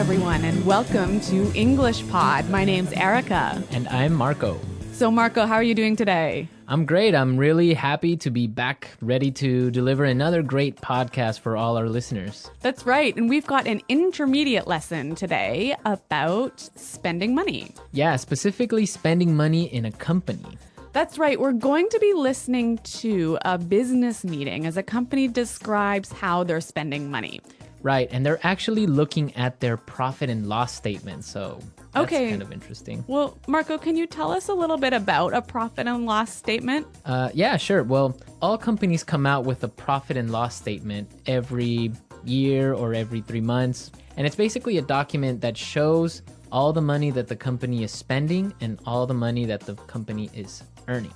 everyone, and welcome to English Pod. My name's Erica. And I'm Marco. So, Marco, how are you doing today? I'm great. I'm really happy to be back, ready to deliver another great podcast for all our listeners. That's right. And we've got an intermediate lesson today about spending money. Yeah, specifically spending money in a company. That's right. We're going to be listening to a business meeting as a company describes how they're spending money. Right. And they're actually looking at their profit and loss statement. So that's kind of interesting. Well, Marco, can you tell us a little bit about a profit and loss statement? Yeah, sure. Well, all companies come out with a profit and loss statement every year or every 3 months. And it's basically a document that shows all the money that the company is spending and all the money that the company is earning.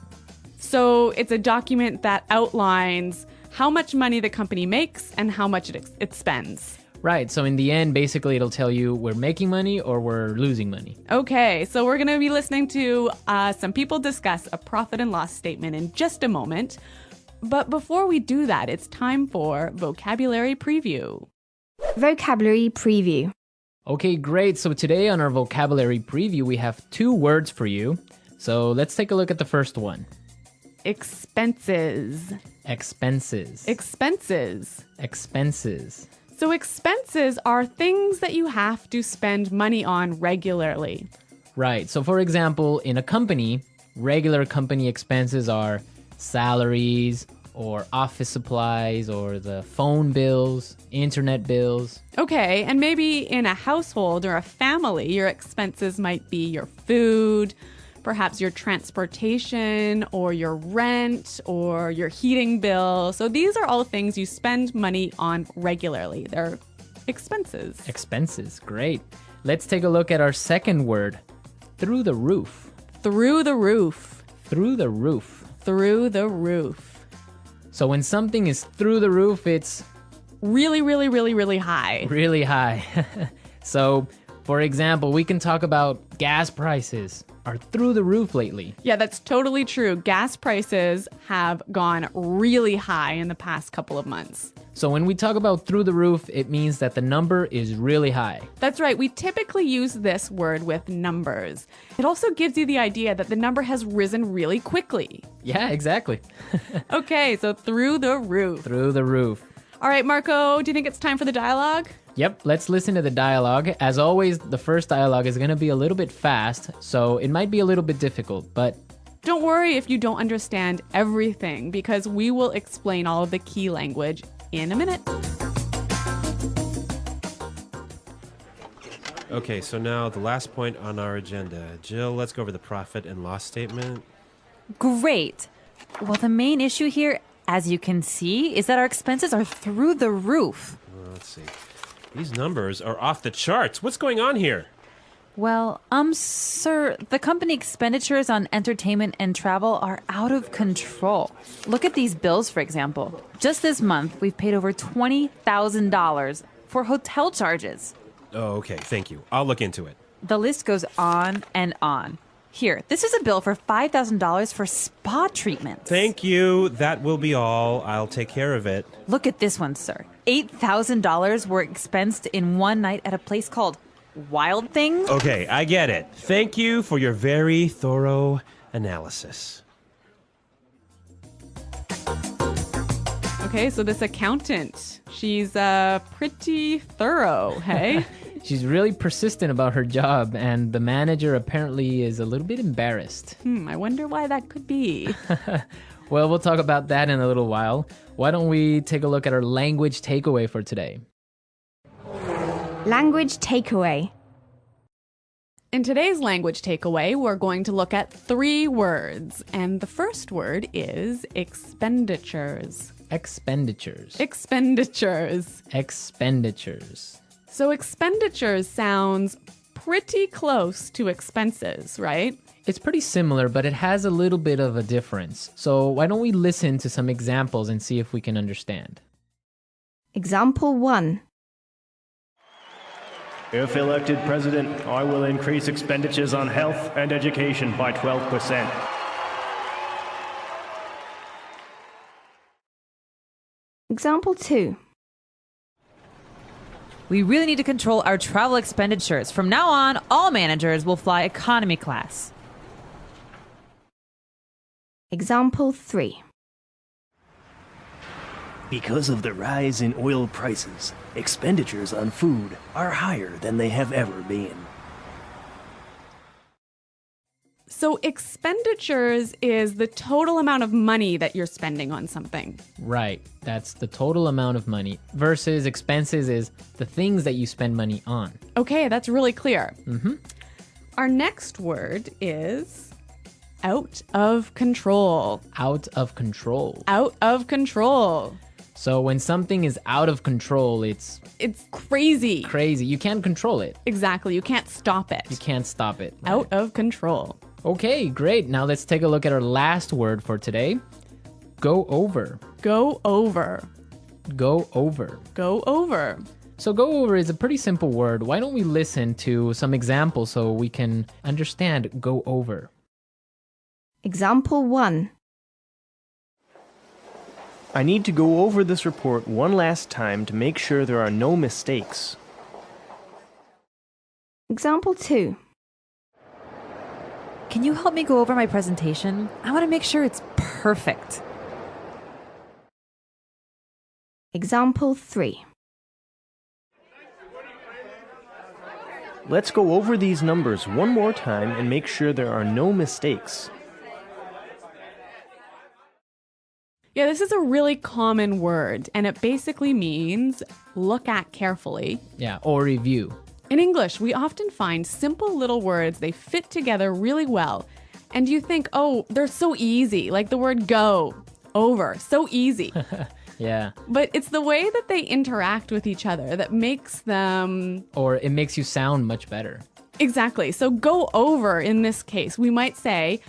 So it's a document that outlines how much money the company makes and how much it spends. Right. So in the end, basically, it'll tell you we're making money or we're losing money. Okay. So we're going to be listening to some people discuss a profit and loss statement in just a moment. But before we do that, it's time for vocabulary preview. Vocabulary preview. Okay, great. So today on our vocabulary preview, we have 2 words for you. So let's take a look at the first one. Expenses. Expenses. Expenses. Expenses. So expenses are things that you have to spend money on regularly. Right. So for example, in a company, regular company expenses are salaries or office supplies or the phone bills, internet bills. Okay, and maybe in a household or a family, your expenses might be your food, perhaps your transportation or your rent or your heating bill. So these are all things you spend money on regularly. They're expenses. Expenses, great. Let's take a look at our second word, through the roof. Through the roof. Through the roof. Through the roof. So when something is through the roof, it's really, really, really, really high. Really high. So, for example, we can talk about gas prices are through the roof lately. Yeah, that's totally true. Gas prices have gone really high in the past couple of months. So when we talk about through the roof, it means that the number is really high. That's right. We typically use this word with numbers. It also gives you the idea that the number has risen really quickly. Yeah, exactly. Okay, so through the roof. Through the roof. All right, Marco, do you think it's time for the dialogue? Yep, let's listen to the dialogue. As always, the first dialogue is going to be a little bit fast, so it might be a little bit difficult, but don't worry if you don't understand everything, because we will explain all of the key language in a minute. Okay, so now the last point on our agenda. Jill, let's go over the profit and loss statement. Great. Well, the main issue here, as you can see, is that our expenses are through the roof. Let's see. These numbers are off the charts. What's going on here? Well, sir, the company expenditures on entertainment and travel are out of control. Look at these bills, for example. Just this month, we've paid over $20,000 for hotel charges. Oh, okay. Thank you. I'll look into it. The list goes on and on. Here, this is a bill for $5,000 for spa treatments. Thank you. That will be all. I'll take care of it. Look at this one, sir. $8,000 were expensed in one night at a place called Wild Things. Okay, I get it. Thank you for your very thorough analysis. Okay, so this accountant, she's pretty thorough, hey? she's really persistent about her job, and the manager apparently is a little bit embarrassed. I wonder why that could be. Well, we'll talk about that in a little while. Why don't we take a look at our language takeaway for today? Language takeaway. In today's language takeaway, we're going to look at 3 words. And the first word is expenditures. Expenditures. Expenditures. Expenditures. So expenditures sounds pretty close to expenses, right? It's pretty similar, but it has a little bit of a difference. So why don't we listen to some examples and see if we can understand? Example 1. If elected president, I will increase expenditures on health and education by 12%. Example 2. We really need to control our travel expenditures. From now on, all managers will fly economy class. Example 3. Because of the rise in oil prices, expenditures on food are higher than they have ever been. So expenditures is the total amount of money that you're spending on something. Right. That's the total amount of money versus expenses is the things that you spend money on. Okay, that's really clear. Our next word is out of control. Out of control. Out of control. So when something is out of control, it's crazy. crazy. You can't control it. Exactly. You can't stop it. You can't stop it. Out of control. Okay, great. Now let's take a look at our last word for today. Go over. Go over. Go over. Go over. So go over is a pretty simple word. Why don't we listen to some examples so we can understand go over? Example 1. I need to go over this report one last time to make sure there are no mistakes. Example 2. Can you help me go over my presentation? I want to make sure it's perfect. Example 3. Let's go over these numbers one more time and make sure there are no mistakes. Yeah, this is a really common word, and it basically means look at carefully. Yeah, or review. In English, we often find simple little words, they fit together really well. And you think, oh, they're so easy, like the word go, over, so easy. Yeah. But it's the way that they interact with each other that makes them... Or it makes you sound much better. Exactly. So go over in this case, we might say,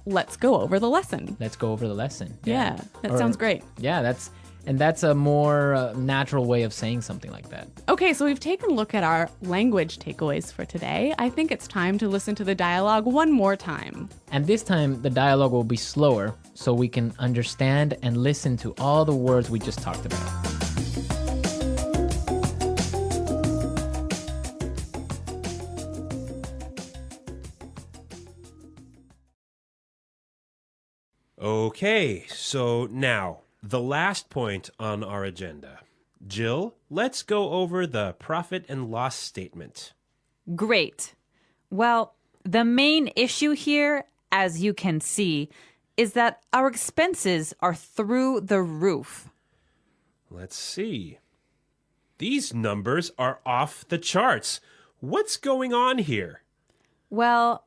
let's go over the lesson. Let's go over the lesson. Yeah, that sounds great. Yeah, that's a more natural way of saying something like that. Okay, so we've taken a look at our language takeaways for today. I think it's time to listen to the dialogue one more time. And this time, the dialogue will be slower so we can understand and listen to all the words we just talked about. Okay, so now, the last point on our agenda. Jill, let's go over the profit and loss statement. Great. Well, the main issue here, as you can see, is that our expenses are through the roof. Let's see. These numbers are off the charts. What's going on here? Well,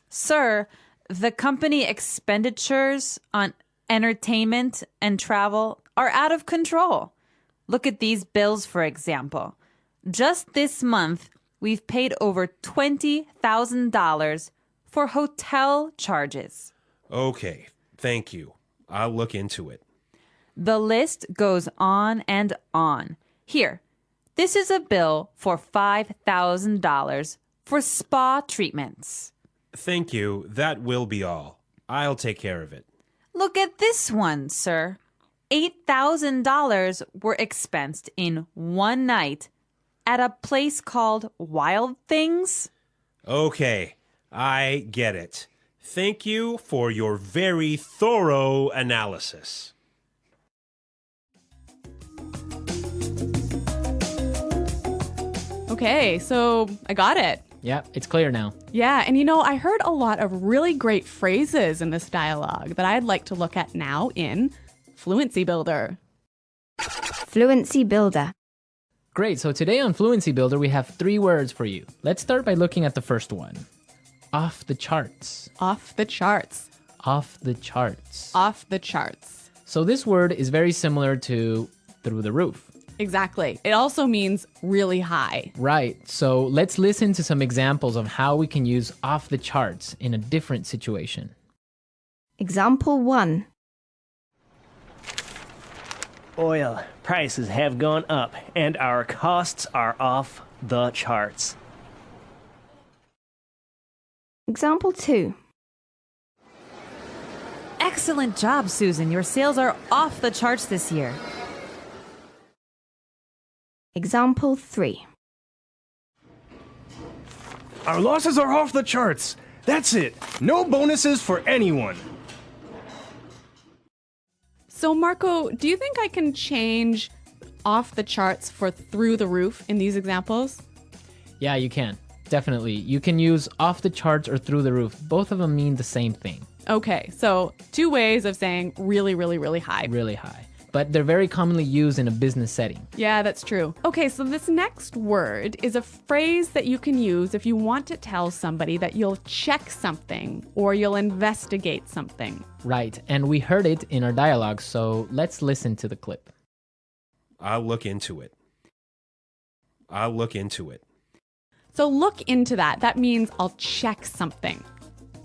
sir, the company expenditures on entertainment and travel are out of control. Look at these bills, for example. Just this month, we've paid over $20,000 for hotel charges. Okay, thank you. I'll look into it. The list goes on and on. Here, this is a bill for $5,000 for spa treatments. Thank you. That will be all. I'll take care of it. Look at this one, sir. $8,000 were expensed in one night at a place called Wild Things. Okay, I get it. Thank you for your very thorough analysis. Okay, so I got it. Yeah, it's clear now. Yeah, and I heard a lot of really great phrases in this dialogue that I'd like to look at now in Fluency Builder. Fluency Builder. Great, so today on Fluency Builder, we have 3 words for you. Let's start by looking at the first one. Off the charts. Off the charts. Off the charts. Off the charts. So this word is very similar to through the roof. Exactly. It also means really high. Right, so let's listen to some examples of how we can use off the charts in a different situation. Example 1. Oil prices have gone up and our costs are off the charts. Example 2. Excellent job, Susan. Your sales are off the charts this year. Example 3. Our losses are off the charts. That's it. No bonuses for anyone. So, Marco, do you think I can change off the charts for through the roof in these examples? Yeah, you can. Definitely. You can use off the charts or through the roof. Both of them mean the same thing. Okay, so two ways of saying really, really, really high. Really high. But they're very commonly used in a business setting. Yeah, that's true. Okay, so this next word is a phrase that you can use if you want to tell somebody that you'll check something or you'll investigate something. Right, and we heard it in our dialogue, so let's listen to the clip. I'll look into it. I'll look into it. So look into that. That means I'll check something.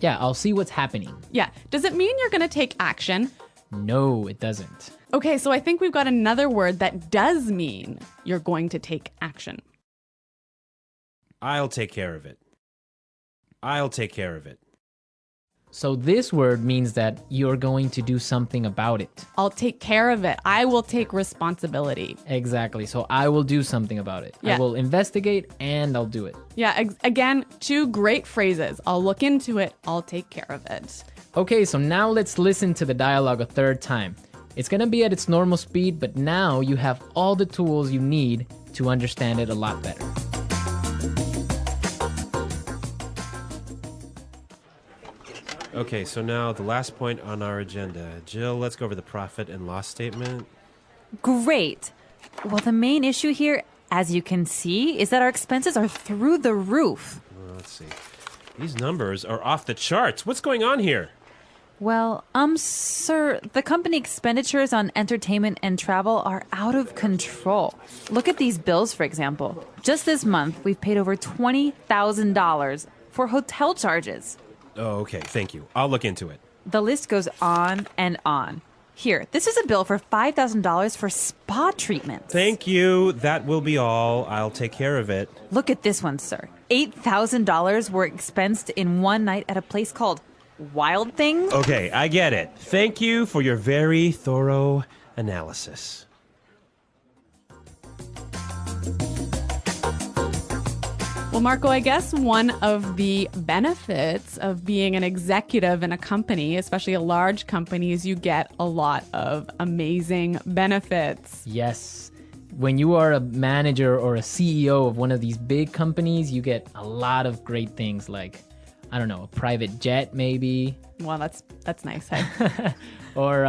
Yeah, I'll see what's happening. Yeah. Does it mean you're going to take action? No, it doesn't. Okay, so I think we've got another word that does mean you're going to take action. I'll take care of it. I'll take care of it. So this word means that you're going to do something about it. I'll take care of it. I will take responsibility. Exactly. So I will do something about it. Yeah. I will investigate and I'll do it. Yeah, again, two great phrases. I'll look into it. I'll take care of it. Okay, so now let's listen to the dialogue a third time. It's going to be at its normal speed, but now you have all the tools you need to understand it a lot better. Okay, so now the last point on our agenda. Jill, let's go over the profit and loss statement. Great. Well, the main issue here, as you can see, is that our expenses are through the roof. Well, let's see. These numbers are off the charts. What's going on here? Well, sir, the company expenditures on entertainment and travel are out of control. Look at these bills, for example. Just this month, we've paid over $20,000 for hotel charges. Oh, okay. Thank you. I'll look into it. The list goes on and on. Here, this is a bill for $5,000 for spa treatments. Thank you. That will be all. I'll take care of it. Look at this one, sir. $8,000 were expensed in one night at a place called Wild Things. Okay, I get it. Thank you for your very thorough analysis. Well, Marco, I guess one of the benefits of being an executive in a company, especially a large company, is you get a lot of amazing benefits. Yes. When you are a manager or a CEO of one of these big companies, you get a lot of great things like, I don't know, a private jet maybe. Well, that's nice. Hey? Or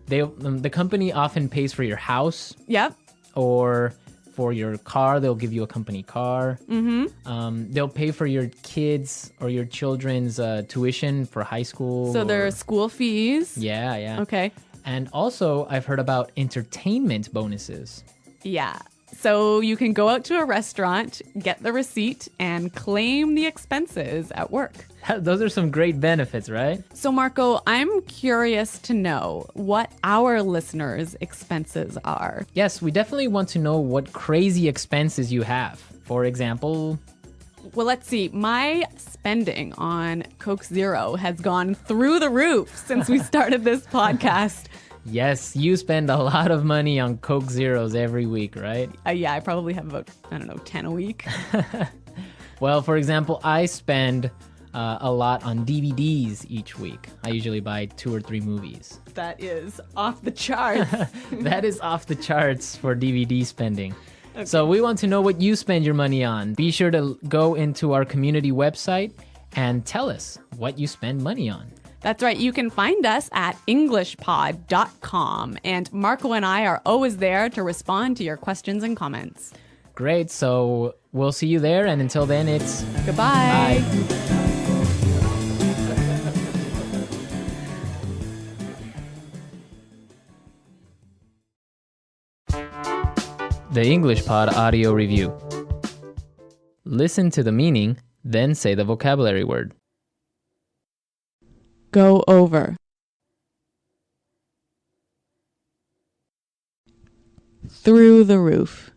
the company often pays for your house. Yep. Or for your car, they'll give you a company car. Mm-hmm. They'll pay for your kids or your children's tuition for high school. So there are school fees. Yeah, yeah. Okay. And also, I've heard about entertainment bonuses. Yeah. So you can go out to a restaurant, get the receipt, and claim the expenses at work. Those are some great benefits, right? So, Marco, I'm curious to know what our listeners' expenses are. Yes, we definitely want to know what crazy expenses you have. For example, Well, let's see. My spending on Coke Zero has gone through the roof since we started this podcast. yes, you spend a lot of money on Coke Zeros every week, right? Yeah, I probably have about, 10 a week. Well, for example, I spend a lot on DVDs each week. I usually buy 2 or 3 movies. That is off the charts. That is off the charts for DVD spending. Okay. So we want to know what you spend your money on. Be sure to go into our community website and tell us what you spend money on. That's right. You can find us at englishpod.com. And Marco and I are always there to respond to your questions and comments. Great. So we'll see you there. And until then, it's goodbye. Bye. The English Pod Audio Review. Listen to the meaning, then say the vocabulary word. Go over. Through the roof.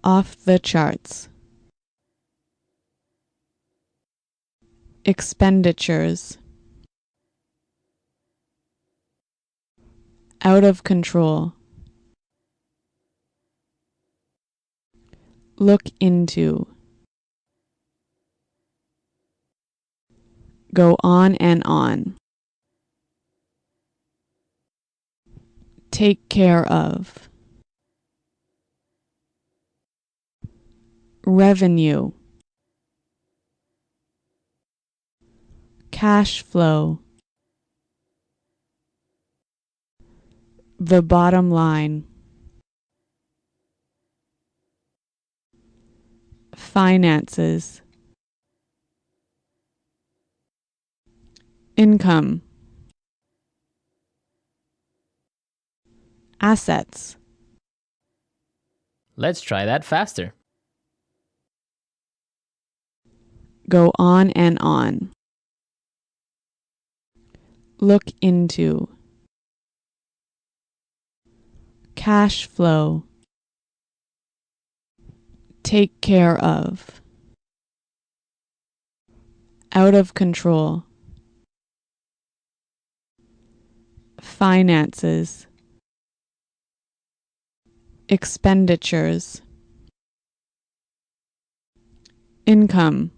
Off the charts. Expenditures. out of control. Look into. Go on and on. Take care of. Revenue. Cash flow. The bottom line. Finances. Income. Assets. Let's try that faster. Go on and on. Look into. Cash flow. Take care of. Out of control. Finances. Expenditures. Income.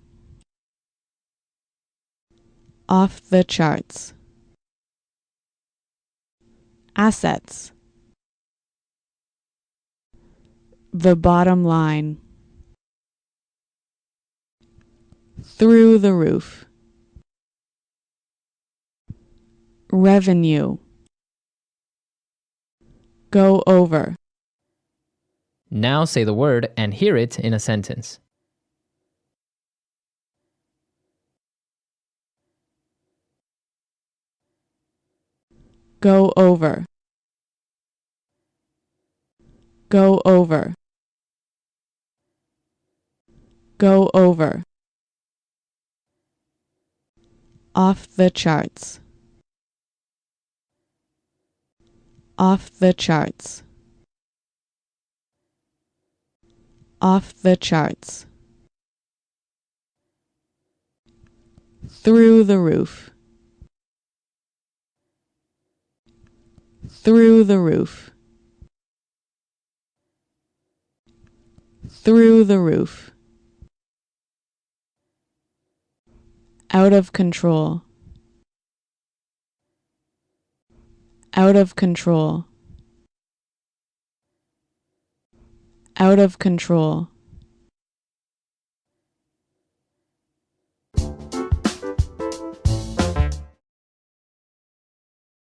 Off the charts. Assets. The bottom line. Through the roof. Revenue. Go over. Now say the word and hear it in a sentence. Go over. Go over. Go over. Off the charts. Off the charts. Off the charts. Through the roof. Through the roof. Through the roof. Out of control. Out of control. Out of control.